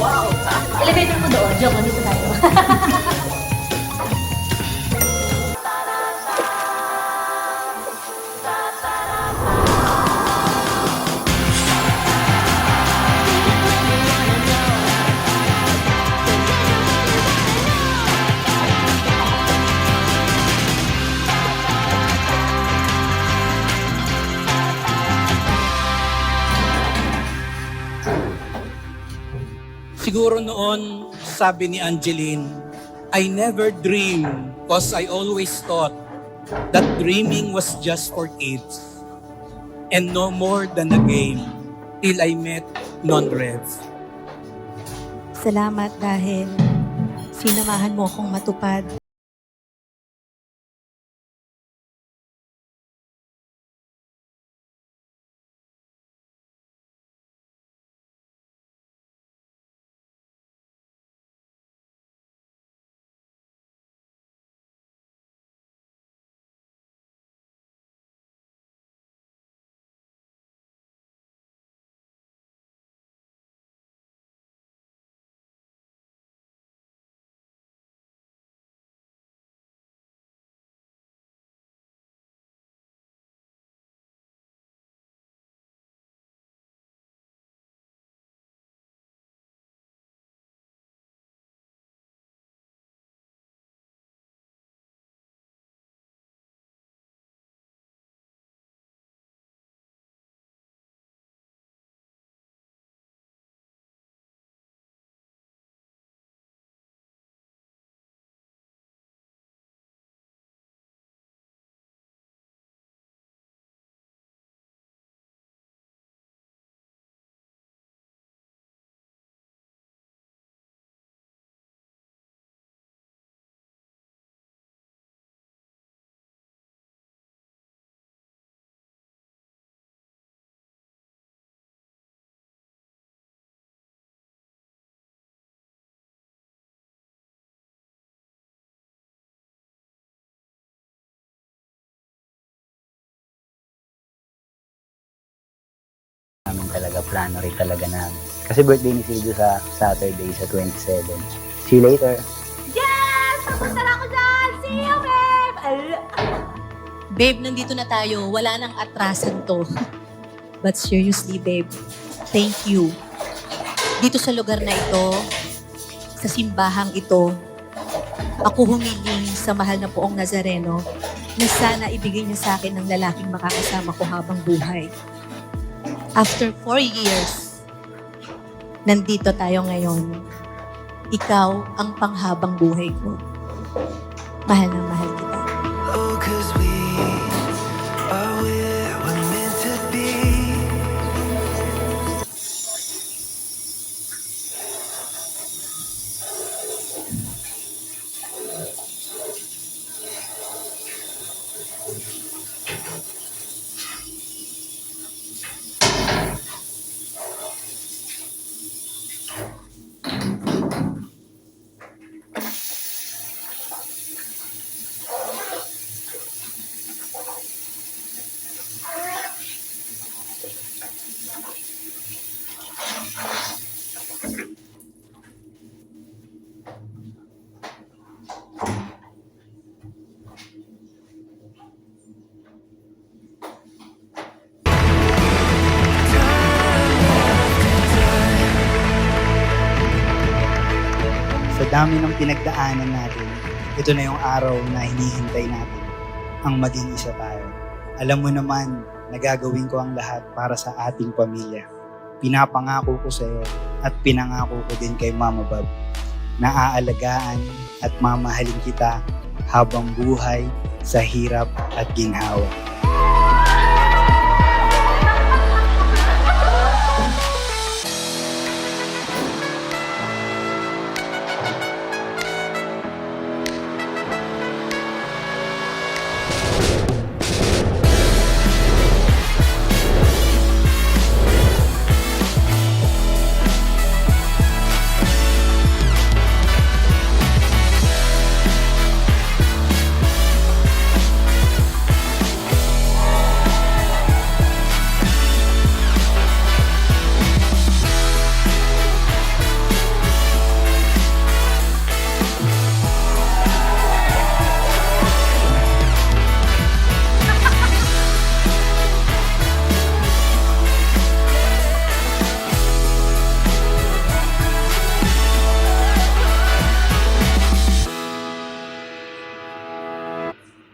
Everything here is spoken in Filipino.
Wow! Elevator mo doon. Joke, dito tayo. Siguro noon, sabi ni Angeline, I never dream because I always thought that dreaming was just for kids and no more than a game till I met Non-Rev. Salamat dahil sinamahan mo akong matupad. Namin talaga, plano rin talaga namin. Kasi birthday ni Silvio sa Saturday, sa 27. See you later. Yes! Papunta na ako dyan! See you, babe! Babe, nandito na tayo. Wala nang atrasan to. But seriously, babe, thank you. Dito sa lugar na ito, sa simbahang ito, ako humiling sa mahal na poong Nazareno na sana ibigay niya sa akin ng lalaking makakasama ko habang buhay. After 4 years, nandito tayo ngayon. Ikaw ang panghabang buhay ko. Mahal na mahal kita. Oh, 'cause we are where we're meant to be. Sa dami ng pinagdaanan natin, ito na yung araw na hinihintay natin, ang maging isa tayo. Alam mo naman, nagagawin ko ang lahat para sa ating pamilya. Pinapangako ko sa iyo at pinangako ko din kay Mama Bob na aalagaan at mamahalin kita habang buhay sa hirap at ginhawa.